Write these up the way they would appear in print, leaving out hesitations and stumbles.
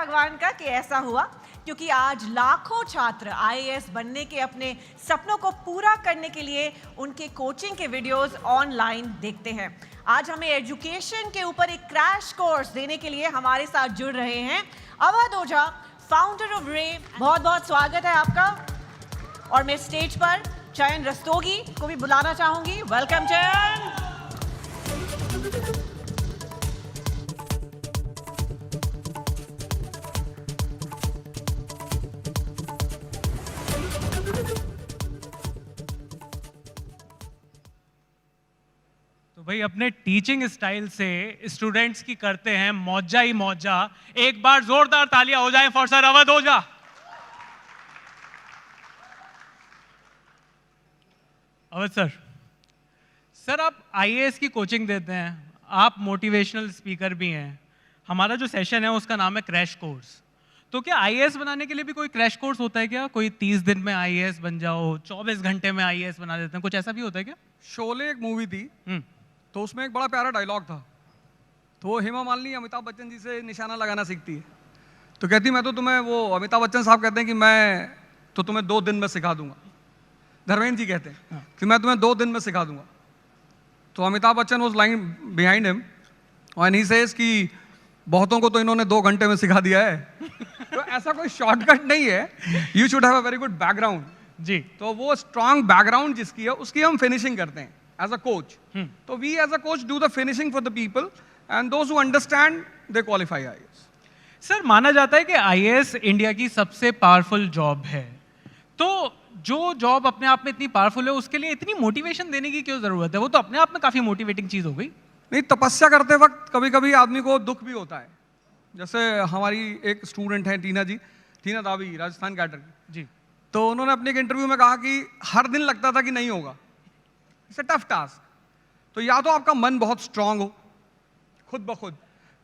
भगवान का कि ऐसा हुआ, क्योंकि आज लाखों छात्र आईएएस बनने के अपने सपनों को पूरा करने के लिए उनके कोचिंग के वीडियोस ऑनलाइन देखते हैं। आज हमें एजुकेशन के ऊपर एक क्रैश कोर्स देने के लिए हमारे साथ जुड़ रहे हैं अवध ओझा, फाउंडर ऑफ रे। बहुत बहुत स्वागत है आपका। और मैं स्टेज पर चयन रस्तोगी को भी बुलाना चाहूंगी। वेलकम चयन। तो भाई अपने टीचिंग स्टाइल से स्टूडेंट्स की करते हैं मौजा ही मौजा। एक बार जोरदार तालियां हो जाएं for sir Awadh Ojha. Awadh sir आप आईएएस की कोचिंग देते हैं, आप मोटिवेशनल स्पीकर भी हैं। हमारा जो सेशन है उसका नाम है क्रैश कोर्स। तो क्या आईएएस बनाने के लिए भी कोई क्रैश कोर्स होता है क्या? कोई 30 दिन में आईएएस बन जाओ, 24 घंटे में आईएएस बना देते हैं, कुछ ऐसा भी होता है क्या? शोले एक मूवी थी, तो उसमें एक बड़ा प्यारा डायलॉग था। तो वो हेमा मालिनी अमिताभ बच्चन जी से निशाना लगाना सीखती है। तो कहती मैं तो तुम्हें, वो अमिताभ बच्चन साहब कहते हैं कि मैं तो तुम्हें 2 दिन में सिखा दूंगा। धर्मेंद्र जी कहते हैं कि मैं तुम्हें 2 दिन में सिखा दूंगा। तो Amitabh Bachchan was lying behind him and he says कि बहुतों को तो इन्होंने 2 घंटे में सिखा दिया है। तो ऐसा कोई शॉर्टकट नहीं है, you should have a very good background जी। तो वो स्ट्रांग बैकग्राउंड जिसकी है उसकी हम फिनिशिंग करते हैं एज अ कोच। तो we as a coach do the finishing for the people and those who understand they qualify IAS. Sir माना जाता है कि आईएएस इंडिया की सबसे पावरफुल जॉब है। तो जो जॉब अपने आप में इतनी पावरफुल है उसके लिए इतनी मोटिवेशन देने की क्यों जरूरत है? वो तो अपने आप में काफी मोटिवेटिंग चीज हो गई। नहीं, तपस्या करते वक्त कभी कभी आदमी को दुख भी होता है। जैसे हमारी एक स्टूडेंट है टीना दावी, राजस्थान कैडर की जी। तो उन्होंने अपने एक इंटरव्यू में कहा कि हर दिन लगता था कि नहीं होगा, इट्स अ टफ टास्क। तो या तो आपका मन बहुत स्ट्रांग हो खुद ब खुद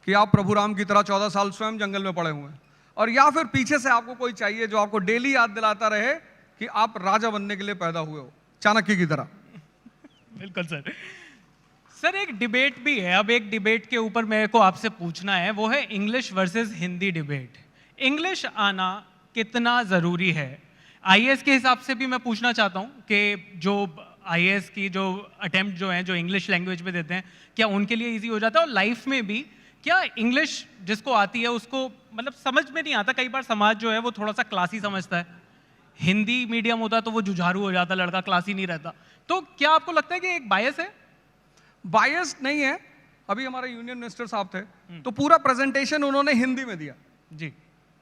कि आप प्रभु राम की तरह 14 साल स्वयं जंगल में पड़े हुए हैं, और या फिर पीछे से आपको कोई चाहिए जो आपको डेली याद दिलाता रहे कि आप राजा बनने के लिए पैदा हुए हो, चाणक्य की तरह। बिल्कुल सर। सर एक डिबेट भी है, अब एक डिबेट के ऊपर मेरे को आपसे पूछना है, वो है English versus Hindi debate. English आना कितना जरूरी है? आईएएस के हिसाब से भी मैं पूछना चाहता हूं कि जो आईएएस की जो अटेम्प्ट जो हैं, जो इंग्लिश लैंग्वेज में देते हैं, क्या उनके लिए इजी हो जाता है? और लाइफ में भी क्या इंग्लिश जिसको आती है उसको मतलब समझ में नहीं आता? कई बार समाज जो है वो थोड़ा सा क्लासी समझता है। हिंदी मीडियम होता तो वो जुझारू हो जाता, लड़का क्लासी नहीं रहता। तो क्या आपको लगता है कि एक बायस है? बायस नहीं है। अभी हमारे यूनियन मिनिस्टर साहब थे तो पूरा प्रेजेंटेशन उन्होंने हिंदी में दिया जी।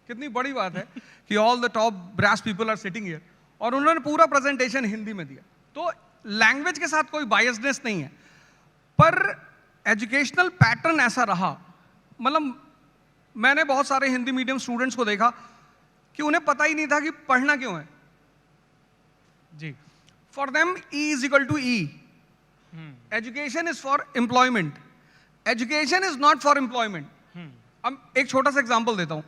कितनी बड़ी बात है कि all the top brass people are sitting here, और उन्होंने पूरा प्रेजेंटेशन हिंदी में दिया। तो लैंग्वेज के साथ कोई बायसनेस नहीं है, पर एजुकेशनल पैटर्न ऐसा रहा। मतलब मैंने बहुत सारे हिंदी मीडियम स्टूडेंट्स को देखा कि उन्हें पता ही नहीं था कि पढ़ना क्यों है जी। For them E is equal to E. Education is for employment, education is not for employment. अब एक छोटा सा एग्जांपल देता हूं।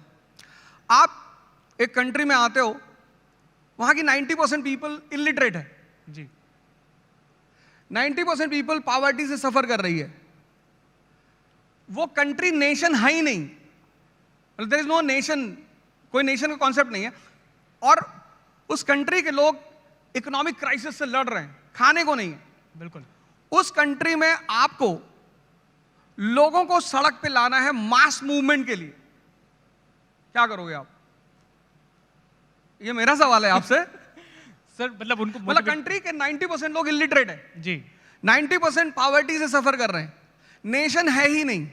आप एक कंट्री में आते हो, वहां की 90% पीपल इलिटरेट है जी। 90% पीपल पॉवर्टी से सफर कर रही है। वो कंट्री नेशन है ही नहीं, देयर इज नो नेशन, कोई नेशन का कॉन्सेप्ट नहीं है। और उस कंट्री के लोग इकोनॉमिक क्राइसिस से लड़ रहे हैं, खाने को नहीं है। बिल्कुल। उस कंट्री में आपको लोगों को सड़क पे लाना है मास मूवमेंट के लिए, क्या करोगे आप? ये मेरा सवाल है आपसे। सर मतलब उनको मतलब कंट्री के 90% लोग इलिटरेट है जी, 90% पॉवर्टी से सफर कर रहे हैं, नेशन है ही नहीं,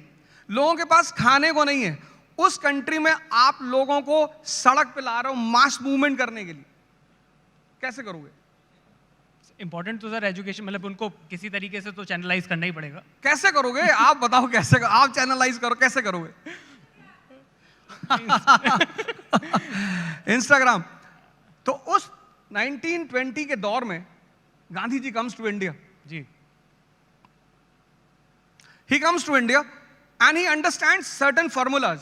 लोगों के पास खाने को नहीं है। उस कंट्री में आप लोगों को सड़क पे ला रहे हो मास मूवमेंट करने के लिए, कैसे करोगे? इंपॉर्टेंट तो सर एजुकेशन, मतलब उनको किसी तरीके से तो चैनलाइज करना ही पड़ेगा। कैसे करोगे आप बताओ, कैसे आप चैनलाइज करो, कैसे करोगे? इंस्टाग्राम। तो उस 1920 के दौर में Gandhi ji comes to India जी। He comes to India and he understands certain formulas.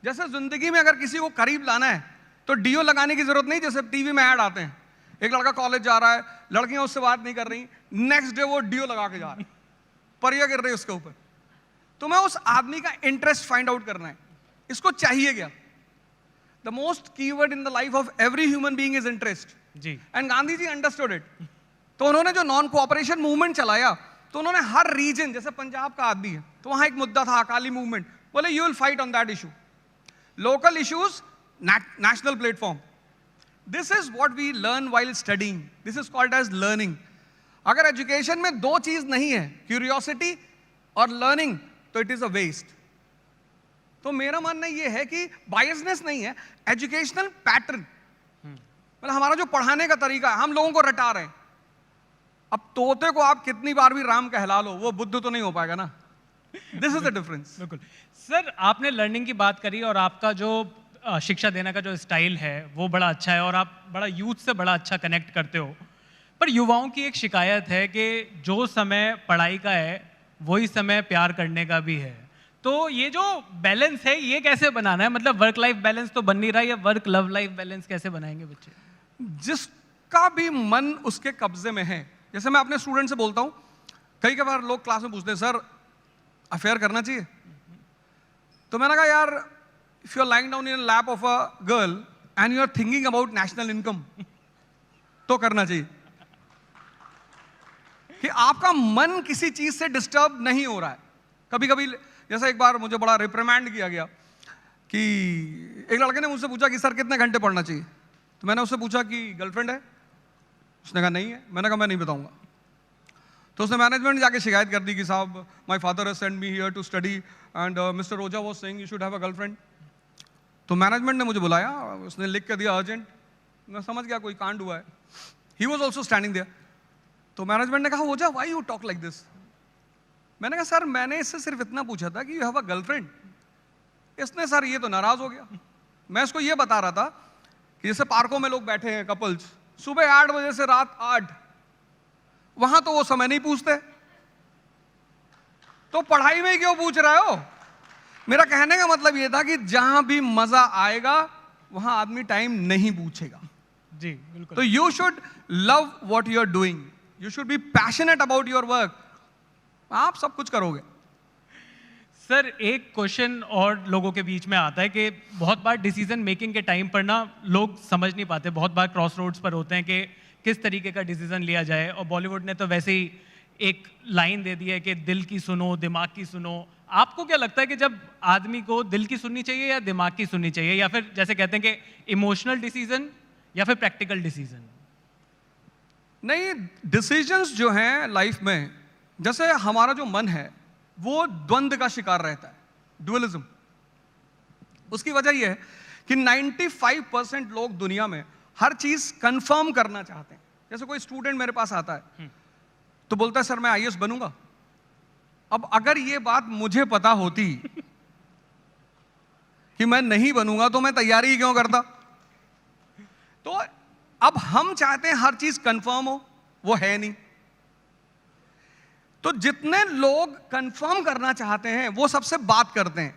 जैसे जिंदगी में अगर किसी को करीब लाना है तो डीओ लगाने की जरूरत नहीं। जैसे टीवी में ऐड आते हैं, एक लड़का कॉलेज जा रहा है, लड़कियां उससे बात नहीं कर रही, नेक्स्ट डे वो डीओ लगा के जा रहा है, परिया गिर रही है उसके ऊपर। तो मैं उस आदमी का इंटरेस्ट फाइंड आउट करना है, इसको चाहिए क्या। the most keyword in the life of every human being is interest. Ji And Gandhi ji understood it. तो उन्होंने जो नॉन कोऑपरेशन मूवमेंट चलाया, तो उन्होंने हर रीजन, जैसे पंजाब का आदमी है तो वहां एक मुद्दा था अकाली मूवमेंट, बोले you will fight on that issue. Local issues, national platform. This is what we learn while studying. This is called as learning. अगर एजुकेशन में दो चीज नहीं है, क्यूरियोसिटी और लर्निंग, तो इट इज अ वेस्ट. तो मेरा मानना यह है कि बायसनेस नहीं है, एजुकेशनल पैटर्न, मतलब हमारा जो पढ़ाने का तरीका है, हम लोगों को रटा रहे हैं. अब तोते को आप कितनी बार भी राम कहला लो, वो बुद्ध तो नहीं हो पाएगा ना. This is the difference. बिल्कुल. सर आपने लर्निंग की बात करी और आपका जो शिक्षा देने का जो स्टाइल है वो बड़ा अच्छा है और आप बड़ा यूथ से बड़ा अच्छा कनेक्ट करते हो. पर युवाओं की एक शिकायत है कि जो समय पढ़ाई का है वही समय प्यार करने का भी है. तो ये जो बैलेंस है ये कैसे बनाना है? मतलब वर्क लाइफ बैलेंस तो बन नहीं रहा है, वर्क लव लाइफ बैलेंस कैसे बनाएंगे बच्चे? जिसका भी मन उसके कब्जे में है. जैसे मैं अपने स्टूडेंट से बोलता हूं, कई बार लोग क्लास में पूछते हैं सर अफेयर करना चाहिए? तो मैंने कहा यार, if you are lying down in lap of a girl and you are thinking about national income, तो करना चाहिए. कि आपका मन किसी चीज से डिस्टर्ब नहीं हो रहा है. कभी कभी जैसा एक बार मुझे बड़ा रिप्रिमेंड किया गया कि एक लड़के ने मुझसे पूछा कि सर कितने घंटे पढ़ना चाहिए. तो मैंने उससे पूछा कि गर्लफ्रेंड है? उसने कहा नहीं है. मैंने कहा मैं नहीं बताऊंगा. तो उसने मैनेजमेंट जाके शिकायत कर दी कि साहब my father has sent me here to study and mister Roja was saying you should have a girlfriend. तो मैनेजमेंट ने मुझे बुलाया, उसने लिख कर दिया अर्जेंट. मैं समझ गया कोई कांड हुआ है. He was also standing there. तो मैनेजमेंट ने कहा Roja why you talk like this? मैंने कहा सर मैंने इससे सिर्फ इतना पूछा था कि यू हैव अ गर्लफ्रेंड. इसने सर ये तो नाराज हो गया. मैं इसको ये बता रहा था कि जैसे पार्कों में लोग बैठे हैं कपल्स, सुबह 8 बजे से रात 8, वहां तो वो समय नहीं पूछते, तो पढ़ाई में क्यों पूछ रहे हो? मेरा कहने का मतलब ये था कि जहां भी मजा आएगा वहां आदमी टाइम नहीं पूछेगा. जी बिल्कुल. तो you should love what you are doing, you should be passionate about your work. आप सब कुछ करोगे. सर एक क्वेश्चन और लोगों के बीच में आता है कि बहुत बार डिसीजन मेकिंग के टाइम पर ना लोग समझ नहीं पाते, बहुत बार क्रॉस रोड्स पर होते हैं कि किस तरीके का डिसीजन लिया जाए. और बॉलीवुड ने तो वैसे ही एक लाइन दे दी है कि दिल की सुनो दिमाग की सुनो. आपको क्या लगता है कि जब आदमी को दिल की सुननी चाहिए या दिमाग की सुननी चाहिए, या फिर जैसे कहते हैं कि इमोशनल डिसीजन या फिर प्रैक्टिकल डिसीजन? नहीं, डिसीजंस जो हैं लाइफ में, जैसे हमारा जो मन है वो द्वंद्व का शिकार रहता है, ड्युअलिज्म. उसकी वजह यह है कि 95% लोग दुनिया में हर चीज कंफर्म करना चाहते हैं. जैसे कोई स्टूडेंट मेरे पास आता है तो बोलता है सर मैं आईएएस बनूंगा. अब अगर ये बात मुझे पता होती कि मैं नहीं बनूंगा तो मैं तैयारी ही क्यों करता? तो अब हम चाहते हैं हर चीज कंफर्म हो, वो है नहीं. तो जितने लोग कंफर्म करना चाहते हैं वो सबसे बात करते हैं,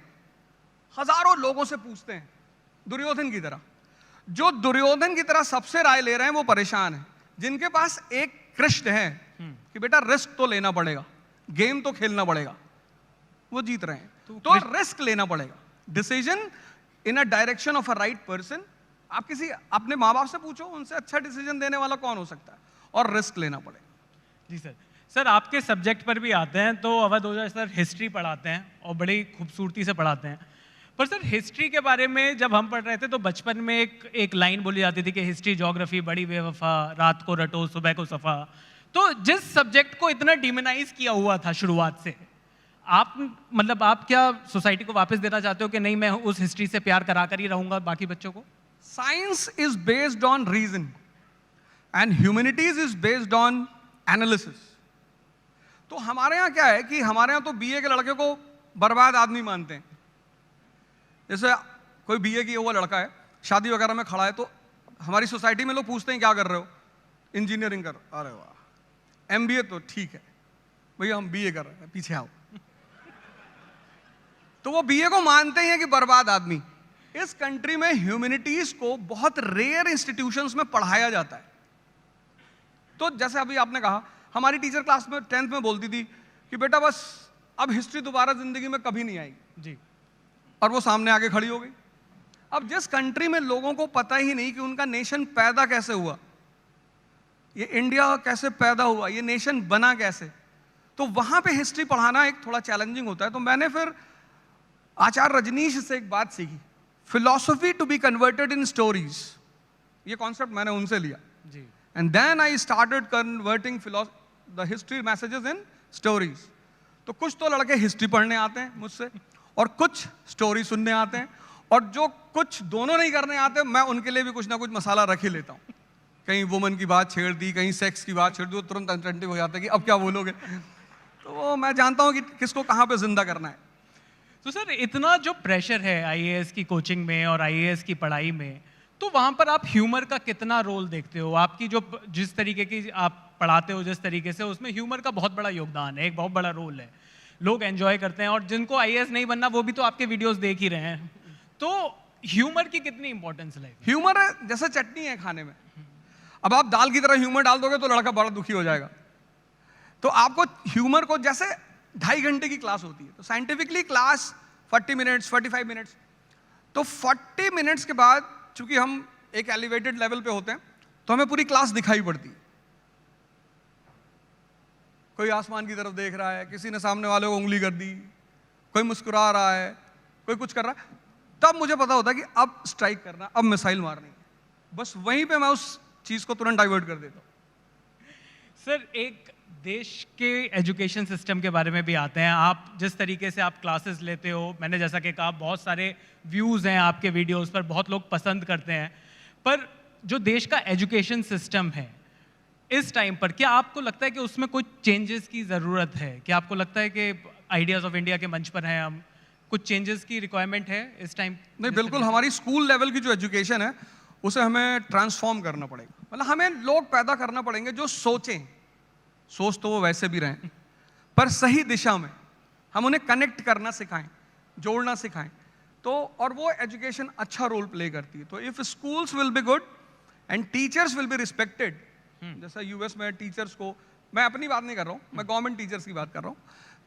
हजारों लोगों से पूछते हैं, दुर्योधन की तरह. जो दुर्योधन की तरह सबसे राय ले रहे हैं वो परेशान है. जिनके पास एक कृष्ण है कि बेटा रिस्क तो लेना पड़ेगा, गेम तो खेलना पड़ेगा, वो जीत रहे हैं. तो रिस्क लेना पड़ेगा. Decision in a direction of a right person. आप किसी अपने माँ बाप से पूछो, उनसे अच्छा डिसीजन देने वाला कौन हो सकता है, और रिस्क लेना पड़ेगा. जी सर. सर आपके सब्जेक्ट पर भी आते हैं तो अवध ओझा सर हिस्ट्री पढ़ाते हैं और बड़ी खूबसूरती से पढ़ाते हैं. पर सर हिस्ट्री के बारे में जब हम पढ़ रहे थे तो बचपन में एक लाइन बोली जाती थी कि हिस्ट्री ज्योग्राफी बड़ी बेवफा, रात को रटो सुबह को सफा. तो जिस सब्जेक्ट को इतना डिमोनाइज किया हुआ था शुरुआत से, आप मतलब आप क्या सोसाइटी को वापस देना चाहते हो कि नहीं मैं उस हिस्ट्री से प्यार करा कर ही रहूंगा बाकी बच्चों को? Science is based on reason and humanities is based on analysis. तो हमारे यहाँ क्या है कि हमारे यहाँ तो बीए के लड़के को बर्बाद आदमी मानते हैं. जैसे कोई बीए किया हुआ लड़का है, शादी वगैरह में खड़ा है, तो हमारी सोसाइटी में लोग पूछते हैं क्या कर रहे हो? इंजीनियरिंग कर. अरे वाह. एमबीए तो ठीक है भैया, हम बीए कर रहे हैं, पीछे आओ. तो वो बीए को मानते हैं कि बर्बाद आदमी. इस कंट्री में ह्यूमैनिटीज को बहुत रेयर इंस्टीट्यूशंस में पढ़ाया जाता है. तो जैसे अभी आपने कहा, हमारी टीचर क्लास में 10th में बोलती थी कि बेटा बस अब हिस्ट्री दोबारा जिंदगी में कभी नहीं आएगी जी. और वो सामने आके खड़ी हो गई. अब जिस कंट्री में लोगों को पता ही नहीं कि उनका नेशन पैदा कैसे हुआ, ये इंडिया कैसे पैदा हुआ, ये नेशन बना कैसे, तो वहां पे हिस्ट्री पढ़ाना एक थोड़ा चैलेंजिंग होता है। तो मैंने फिर आचार्य रजनीश से एक बात सीखी, philosophy to be converted in stories, ये कॉन्सेप्ट मैंने उनसे लिया जी। And then I started converting the history messages in stories. तो कुछ तो लड़के हिस्ट्री पढ़ने आते हैं मुझसे और कुछ स्टोरी सुनने आते हैं, और जो कुछ दोनों नहीं करने आते मैं उनके लिए भी कुछ ना कुछ मसाला रख ही लेता हूँ। कहीं वुमन की बात छेड़ दी, कहीं सेक्स की बात छेड़ दी, तुरंत अटेंटिव हो जाते हैं कि अब क्या बोलोगे। तो वो मैं जानता हूँ कि किसको कहाँ पे जिंदा करना है। तो सर इतना जो प्रेशर है आईएएस की कोचिंग में और आईएएस की पढ़ाई में, तो वहाँ पर आप ह्यूमर का कितना रोल देखते हो? आपकी जो जिस तरीके की आप पढ़ाते हो, जिस तरीके से, उसमें ह्यूमर का बहुत बड़ा योगदान है, एक बहुत बड़ा रोल है, लोग एंजॉय करते हैं, और जिनको आईएएस नहीं बनना वो भी तो आपके वीडियोस देख ही रहे हैं। तो ह्यूमर की कितनी इंपॉर्टेंस है? ह्यूमर जैसे चटनी है खाने में, अब आप दाल की तरह ह्यूमर डाल दोगे तो लड़का बड़ा दुखी हो जाएगा। तो आपको ह्यूमर को, जैसे 2.5 घंटे की क्लास होती है, तो साइंटिफिकली क्लास 40 मिनट्स 45 मिनट्स, तो 40 मिनट्स के बाद चूंकि हम एक एलिवेटेड लेवल पे होते हैं तो हमें पूरी क्लास दिखाई पड़ती है। कोई आसमान की तरफ देख रहा है, किसी ने सामने वाले को उंगली कर दी, कोई मुस्कुरा रहा है, कोई कुछ कर रहा है, तब मुझे पता होता है कि अब स्ट्राइक करना, अब मिसाइल मारनी है। बस वहीं पे मैं उस चीज को तुरंत डाइवर्ट कर देता हूं। सर एक देश के एजुकेशन सिस्टम के बारे में भी आते हैं। आप जिस तरीके से आप क्लासेस लेते हो, मैंने जैसा कि कहा बहुत सारे व्यूज़ हैं आपके वीडियोस पर, बहुत लोग पसंद करते हैं, पर जो देश का एजुकेशन सिस्टम है इस टाइम पर, क्या आपको लगता है कि उसमें कुछ चेंजेस की ज़रूरत है? क्या आपको लगता है कि आइडियाज़ ऑफ इंडिया के मंच पर हैं हम, कुछ चेंजेस की रिक्वायरमेंट है इस टाइम? नहीं, बिल्कुल। हमारी स्कूल लेवल की जो एजुकेशन है उसे हमें ट्रांसफॉर्म करना पड़ेगा। मतलब हमें लोग पैदा करना पड़ेंगे जो सोचें, सोच तो वो वैसे भी रहें, पर सही दिशा में हम उन्हें कनेक्ट करना सिखाएं, जोड़ना सिखाएं। तो और वो एजुकेशन अच्छा रोल प्ले करती है। तो if schools will be good and teachers will be respected, जैसा यूएस में टीचर्स को, मैं अपनी बात नहीं कर रहा हूँ, मैं गवर्नमेंट टीचर्स की बात कर रहा हूँ,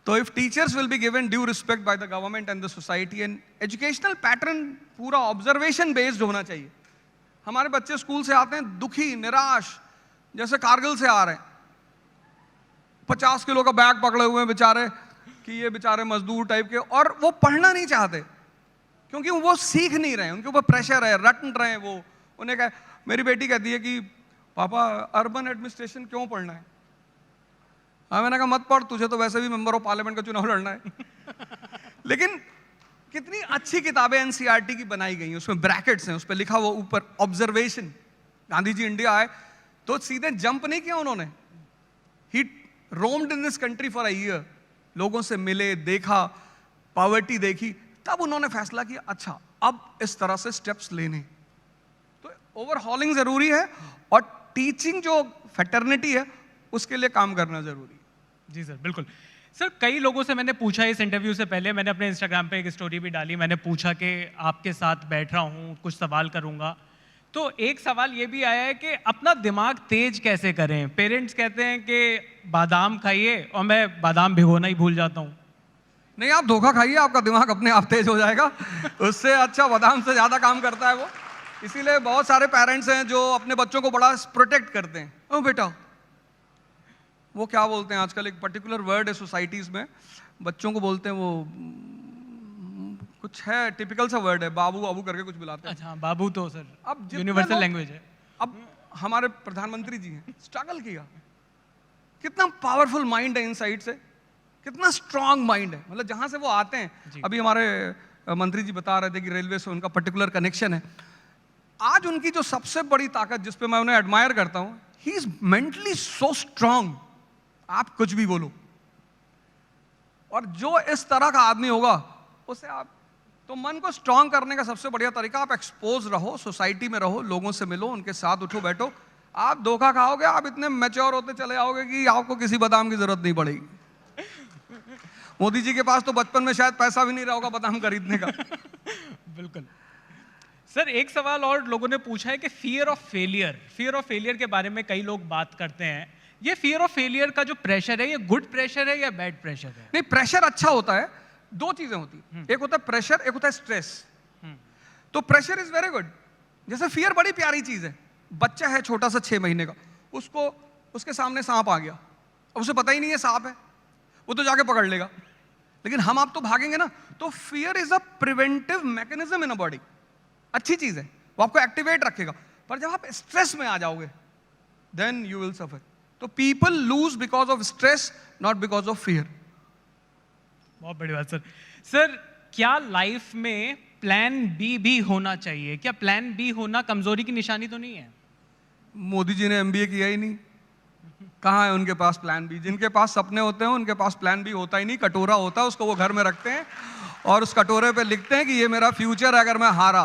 तो if teachers will be given due respect by the government and the society, and educational pattern पूरा ऑब्जर्वेशन बेस्ड होना चाहिए। हमारे बच्चे स्कूल से आते हैं दुखी, निराश, जैसे कारगिल से आ रहे हैं, 50 किलो का बैग पकड़े हुए हैं बेचारे, कि ये बेचारे मजदूर टाइप के, और वो पढ़ना नहीं चाहते क्योंकि वो सीख नहीं रहे, उनके ऊपर प्रेशर है, रट रहे हैं वो। उन्हें कहा, मेरी बेटी कहती है कि पापा अर्बन एडमिनिस्ट्रेशन क्यों पढ़ना है? हाँ, मैंने कहा मत पढ़, तुझे तो वैसे भी मेंबर ऑफ पार्लियामेंट का चुनाव लड़ना है। लेकिन कितनी अच्छी किताबें एनसीईआरटी की बनाई गई हैं, उसमें ब्रैकेट्स हैं, उस पर लिखा हुआ ऊपर ऑब्जर्वेशन। गांधी जी इंडिया आए तो सीधे जंप नहीं किया उन्होंने, he roamed in this country for a year, लोगों से मिले, देखा, पॉवर्टी देखी, तब उन्होंने फैसला किया अच्छा अब इस तरह से स्टेप्स लेने। तो ओवरहॉलिंग जरूरी है, और टीचिंग जो फैटर्निटी है उसके लिए काम करना जरूरी है। जी सर, बिल्कुल। सर कई लोगों से मैंने पूछा, इस इंटरव्यू से पहले मैंने अपने इंस्टाग्राम पे एक स्टोरी भी डाली, मैंने पूछा कि आपके साथ बैठ रहा हूँ, कुछ सवाल करूँगा, तो एक सवाल ये भी आया है कि अपना दिमाग तेज कैसे करें? पेरेंट्स कहते हैं कि बादाम खाइए, और मैं बादाम भिगोना ही भूल जाता हूँ। नहीं, आप धोखा खाइए, आपका दिमाग अपने आप तेज हो जाएगा। उससे अच्छा बादाम से ज्यादा काम करता है वो। इसीलिए बहुत सारे पेरेंट्स हैं जो अपने बच्चों को बड़ा प्रोटेक्ट करते हैं। ओ बेटा, वो क्या बोलते हैं आजकल, एक पर्टिकुलर वर्ड है सोसाइटीज में, बच्चों को बोलते हैं वो, कुछ है टिपिकल सा वर्ड है, बाबू बाबू करके कुछ बुलाते हैं। अच्छा, बाबू तो सर अब यूनिवर्सल लैंग्वेज है। अब हमारे प्रधानमंत्री जी हैं, स्ट्रगल किया, कितना पावरफुल माइंड है इनसाइड से, कितना स्ट्रांग माइंड है। मतलब जहां से वो आते हैं, अभी हमारे मंत्री जी बता रहे थे कि रेलवे से उनका पर्टिकुलर कनेक्शन है। आज उनकी जो सबसे बड़ी ताकत, जिस पे मैं उन्हें एडमायर करता हूं, he is mentally so strong. आप कुछ भी बोलो, और जो इस तरह का आदमी होगा उसे आप, तो मन को स्ट्रांग करने का सबसे बढ़िया तरीका, आप एक्सपोज रहो, सोसाइटी में रहो, लोगों से मिलो, उनके साथ उठो बैठो। आप धोखा खाओगे, आप इतने मैच्योर होते चले आओगे कि आपको किसी बादाम की जरूरत नहीं पड़ेगी। मोदी जी के पास तो बचपन में शायद पैसा भी नहीं रहा होगा बादाम खरीदने का। बिल्कुल। सर एक सवाल और लोगों ने पूछा है कि फियर ऑफ फेलियर के बारे में कई लोग बात करते हैं। ये फियर ऑफ फेलियर का जो प्रेशर है, ये गुड प्रेशर है या बैड प्रेशर है? नहीं, प्रेशर अच्छा होता है। दो चीजें होती हैं, एक होता है प्रेशर, एक होता है स्ट्रेस। तो प्रेशर इज वेरी गुड। जैसे फियर बड़ी प्यारी चीज है। बच्चा है छोटा सा 6 महीने का, उसको उसके सामने सांप आ गया, अब उसे पता ही नहीं है सांप है, वो तो जाके पकड़ लेगा। लेकिन हम आप तो भागेंगे ना। तो fear is a preventive mechanism in a body. अच्छी चीज है, वो आपको एक्टिवेट रखेगा। पर जब आप स्ट्रेस में आ जाओगे देन यू विल सफर। तो people lose because of stress, not because of fear. बहुत बड़ी बात सर। सर, क्या लाइफ में प्लान बी भी होना चाहिए? क्या प्लान बी होना कमजोरी की निशानी तो नहीं है? मोदी जी ने एमबीए किया ही नहीं, कहाँ है उनके पास प्लान बी? जिनके पास सपने होते हैं उनके पास प्लान बी होता ही नहीं। कटोरा होता है, उसको वो घर में रखते हैं और उस कटोरे पे लिखते हैं कि ये मेरा फ्यूचर है अगर मैं हारा।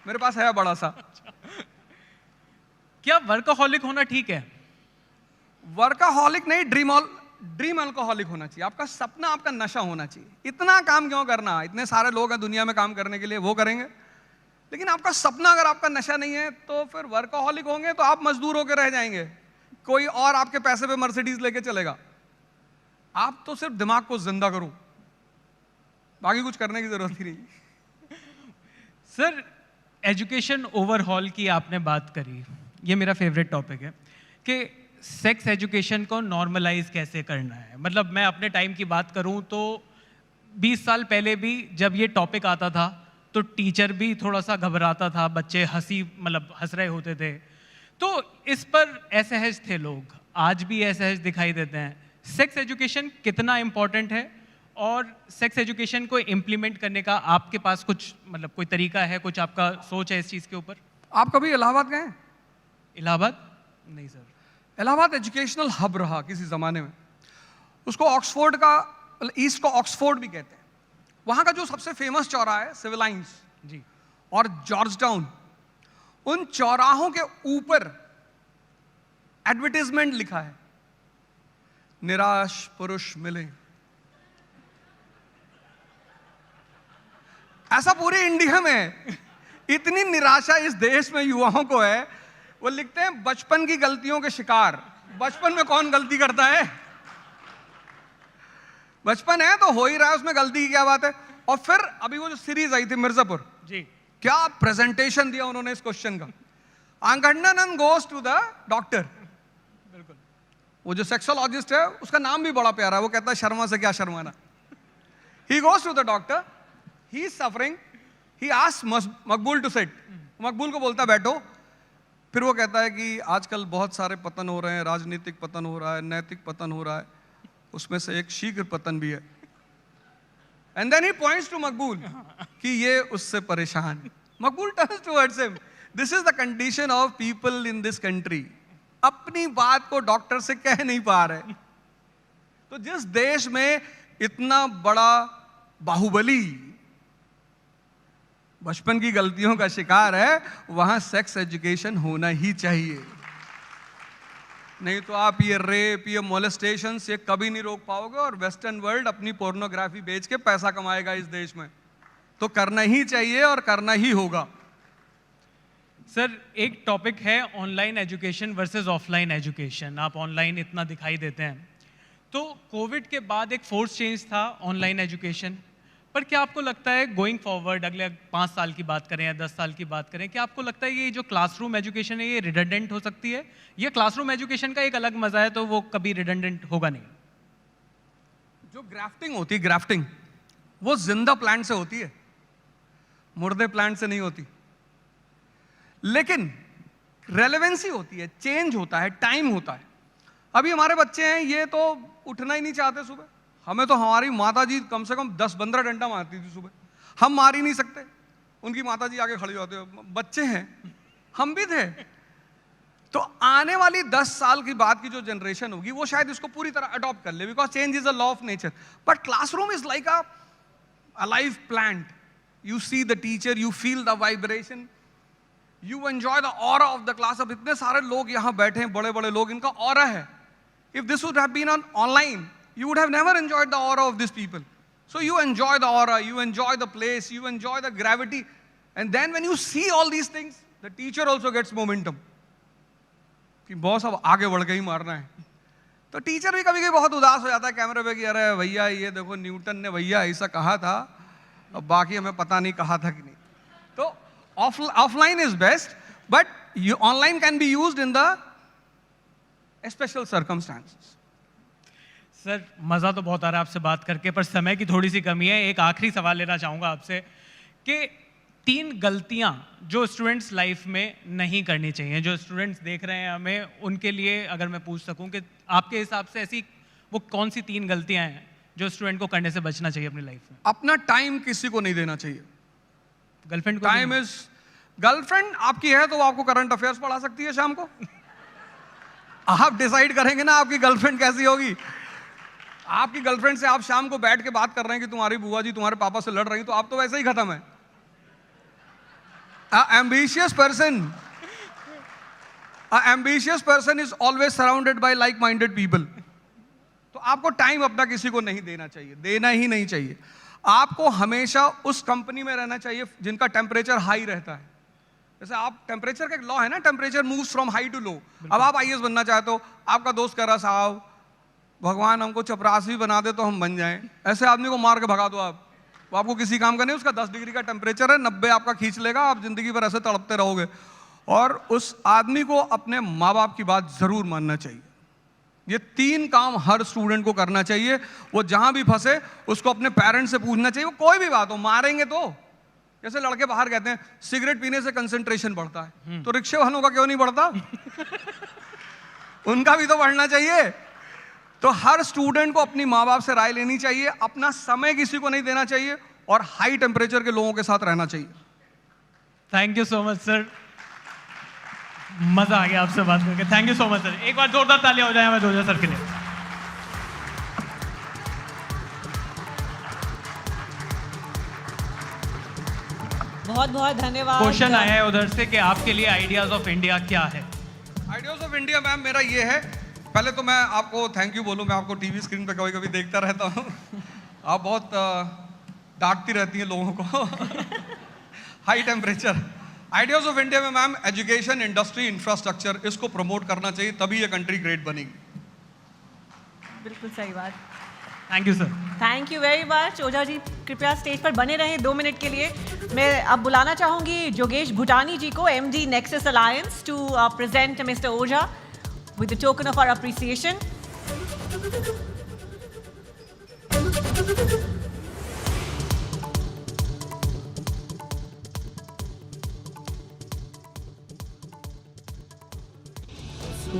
मेरे पास है बड़ा सा। क्या वर्कaholic होना ठीक है? वर्कaholic नहीं, ड्रीम अल्कोहलिक होना चाहिए। आपका सपना आपका नशा होना चाहिए। इतना काम क्यों करना? इतने सारे लोग हैं दुनिया में काम करने के लिए, वो करेंगे। लेकिन आपका सपना अगर आपका नशा नहीं है तो फिर वर्कaholic होंगे तो आप मजदूर होकर रह जाएंगे। कोई और आपके पैसे पे मर्सिडीज लेके चलेगा। आप तो सिर्फ दिमाग को जिंदा करो, बाकी कुछ करने की जरूरत ही नहीं। सर, एजुकेशन ओवरहॉल की आपने बात करी, ये मेरा फेवरेट टॉपिक है कि सेक्स एजुकेशन को नॉर्मलाइज कैसे करना है। मतलब मैं अपने टाइम की बात करूं तो 20 साल पहले भी जब ये टॉपिक आता था तो टीचर भी थोड़ा सा घबराता था, बच्चे हंस रहे होते थे, तो इस पर असहज थे लोग। आज भी असहज दिखाई देते हैं। सेक्स एजुकेशन कितना इंपॉर्टेंट है और सेक्स एजुकेशन को इम्प्लीमेंट करने का आपके पास कुछ कोई तरीका है, कुछ आपका सोच है इस चीज़ के ऊपर? आप कभी इलाहाबाद गए हैं? इलाहाबाद? नहीं सर। इलाहाबाद एजुकेशनल हब रहा किसी जमाने में। उसको ऑक्सफोर्ड का, ईस्ट को ऑक्सफोर्ड भी कहते हैं। वहां का जो सबसे फेमस चौराहा है सिविल लाइंस जी, और जॉर्ज टाउन, उन चौराहों के ऊपर एडवर्टाइजमेंट लिखा है, निराश पुरुष मिले। ऐसा पूरे इंडिया में इतनी निराशा इस देश में युवाओं को है, वो लिखते हैं बचपन की गलतियों के शिकार। बचपन में कौन गलती करता है? बचपन है तो हो ही रहा है, उसमें गलती की क्या बात है? और फिर अभी वो जो सीरीज आई थी मिर्जापुर जी, क्या प्रेजेंटेशन दिया उन्होंने इस क्वेश्चन का। आंगडन गोज टू द डॉक्टर। बिल्कुल। वो जो सेक्सोलॉजिस्ट है उसका नाम भी बड़ा प्यारा है, वो कहता है शर्मा से क्या शर्माना। He goes to the doctor, he is suffering, he asks Maqbool to sit. Maqbool को बोलता है बैठो। फिर वो कहता है कि आजकल बहुत सारे पतन हो रहे हैं, राजनीतिक पतन हो रहा है, नैतिक पतन हो रहा है, उसमें से एक शीघ्र पतन भी है। And then he points to Maqbool कि ये उससे परेशान। Maqbool turns towards him. This is the condition of people in this country. अपनी बात को डॉक्टर से कह नहीं पा रहे। तो जिस देश में इतना बड़ा बाहुबली बचपन की गलतियों का शिकार है, वहां सेक्स एजुकेशन होना ही चाहिए। नहीं तो आप ये रेप, ये मोलेस्टेशन ये कभी नहीं रोक पाओगे। और वेस्टर्न वर्ल्ड अपनी पोर्नोग्राफी बेच के पैसा कमाएगा इस देश में। तो करना ही चाहिए और करना ही होगा। सर, एक टॉपिक है online education versus offline education. आप ऑनलाइन इतना दिखाई देते हैं, तो कोविड के बाद एक फोर्स चेंज था ऑनलाइन एजुकेशन पर। क्या आपको लगता है गोइंग फॉरवर्ड, अगले 5 साल की बात करें या 10 साल की बात करें, क्या आपको लगता है ये जो क्लासरूम एजुकेशन है ये रिडंडेंट हो सकती है? ये क्लासरूम एजुकेशन का एक अलग मजा है तो वो कभी रिडंडेंट होगा नहीं? जो ग्राफ्टिंग होती है, ग्राफ्टिंग वो जिंदा प्लांट से होती है, मुर्दे प्लांट से नहीं होती। लेकिन रेलेवेंसी होती है, चेंज होता है, टाइम होता है। अभी हमारे बच्चे हैं, ये तो उठना ही नहीं चाहते सुबह। हमें तो हमारी माता जी कम से कम 10-15 डंडा मारती थी सुबह, हम मार ही नहीं सकते। उनकी माता जी आगे खड़ी होते हैं, बच्चे हैं, हम भी थे। तो आने वाली 10 साल की बाद की जो जनरेशन होगी वो शायद इसको पूरी तरह अडॉप्ट कर ले, because change is a law of nature. But classroom is like a live plant. You see the teacher, you feel the vibration, you enjoy the aura of the class. अब इतने सारे लोग यहाँ बैठे हैं, बड़े बड़े लोग, इनका ऑरा है। If this would have been on online, you would have never enjoyed the aura of these people. So you enjoy the aura, you enjoy the place, you enjoy the gravity. And then when you see all these things, the teacher also gets momentum. कि boss अब आगे बढ़ के ही मारना है। तो teacher भी कभी कभी बहुत उदास हो जाता है कैमरे पे कि अरे भैया ये देखो न्यूटन ने भैया ऐसा कहा था, अब बाकी हमें पता नहीं कहा था कि नहीं। तो Offline is best, but online can be used in the special circumstances. Sir मज़ा तो बहुत आ रहा है आपसे बात करके, पर समय की थोड़ी सी कमी है। एक आखिरी सवाल लेना चाहूँगा आपसे कि 3 गलतियाँ जो स्टूडेंट्स लाइफ में नहीं करनी चाहिए, जो स्टूडेंट्स देख रहे हैं हमें, उनके लिए अगर मैं पूछ सकूँ कि आपके हिसाब से ऐसी वो कौन सी 3 गलतियाँ हैं जो स्टूडेंट को करने से बचना चाहिए अपनी लाइफ में? अपना टाइम किसी को नहीं देना चाहिए। गर्लफ्रेंड को टाइम इज, गर्लफ्रेंड आपकी है तो वो आपको करंट अफेयर्स पढ़ा सकती है शाम को। आप डिसाइड करेंगे ना आपकी गर्लफ्रेंड कैसी होगी। आपकी गर्लफ्रेंड से आप शाम को बैठ के बात कर रहे हैं कि तुम्हारी बुआ जी तुम्हारे पापा से लड़ रही, तो आप तो वैसे ही खत्म है। ambitious person is always surrounded by like-minded people. तो आपको टाइम अपना किसी को नहीं देना चाहिए, देना ही नहीं चाहिए। आपको हमेशा उस कंपनी में रहना चाहिए जिनका टेम्परेचर हाई रहता है। जैसे आप, टेम्परेचर का एक लॉ है ना, temperature moves from high to low. अब आप आईएएस बनना चाहते हो, आपका दोस्त कह रहा साहब भगवान हमको चपरासी बना दे तो हम बन जाएं, ऐसे आदमी को मार के भगा दो आप, वो आपको किसी काम का नहीं। उसका 10 डिग्री का टेम्परेचर है, 90 आपका खींच लेगा, आप जिंदगी भर ऐसे तड़पते रहोगे। और उस आदमी को अपने माँ बाप की बात जरूर मानना चाहिए। ये 3 काम हर स्टूडेंट को करना चाहिए। वो जहां भी फंसे उसको अपने पेरेंट्स से पूछना चाहिए, वो कोई भी बात हो। मारेंगे तो, जैसे लड़के बाहर कहते हैं सिगरेट पीने से कंसंट्रेशन बढ़ता है, तो रिक्शे वालों का क्यों नहीं बढ़ता? उनका भी तो बढ़ना चाहिए। तो हर स्टूडेंट को अपनी माँ बाप से राय लेनी चाहिए, अपना समय किसी को नहीं देना चाहिए और हाई टेम्परेचर के लोगों के साथ रहना चाहिए। Thank you so much sir, मजा आ गया आपसे बात करके। Thank you so much sir. एक बार जोरदार तालियां हो जाए हमें जोजा सर के लिए। बहुत बहुत धन्यवाद। क्वेश्चन आया है उधर से कि आपके लिए आइडियाज ऑफ इंडिया क्या है? आइडियाज ऑफ इंडिया मैम मेरा ये है, पहले तो मैं आपको थैंक यू बोलूं, मैं आपको टीवी स्क्रीन पे कभी कभी देखता रहता हूं। आप बहुत डांटती रहती हैं लोगों को। High temperature, ideas of India में मैम एजुकेशन, इंडस्ट्री, इंफ्रास्ट्रक्चर, इसको प्रमोट करना चाहिए, तभी ये कंट्री ग्रेट बनेगी। बिल्कुल सही बात। Thank you sir. Thank you very much. Ojha ji कृपया स्टेज पर बने रहें 2 मिनट के लिए। मैं अब बुलाना चाहूंगी जोगेश भूटानी जी को, MD Nexus Alliance, to present mister Ojha with the token of our appreciation.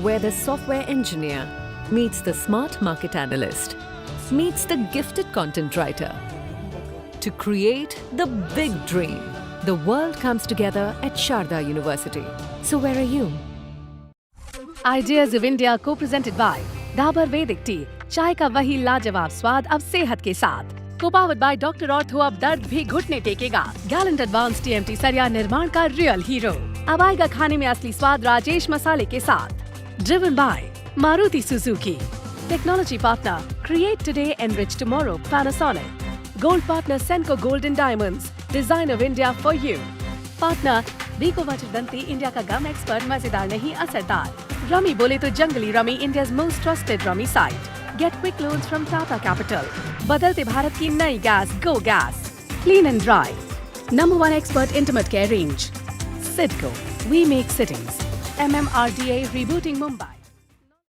Where the software engineer meets the smart market analyst, meets the gifted content writer. To create the big dream, the world comes together at Sharda University. So where are you? Ideas of India co-presented by Dabur Vedic Tea, चाय का वही लाजवाब स्वाद अब सेहत के साथ। Co-powered by Dr. Ortho, अब दर्द भी घुटने टेकेगा। Gallant Advanced TMT सरिया निर्माण का रियल हीरो। अब आएगा खाने में असली स्वाद राजेश मसाले के साथ। Driven by Maruti Suzuki. Technology partner, create today, enrich tomorrow, Panasonic. Gold partner, Senco Gold and Diamonds, design of India for you. Partner, Biko Vachdanti, India का गम एक्सपर्ट, मजेदार नहीं असरदार। रमी बोले तो जंगली rummy, India's most trusted rummy site. Get quick loans from Tata Capital. बदलते भारत की नई gas, Go Gas. Clean and dry. Number 1 expert intimate care range. Sidco, we make sittings. MMRDA rebooting Mumbai.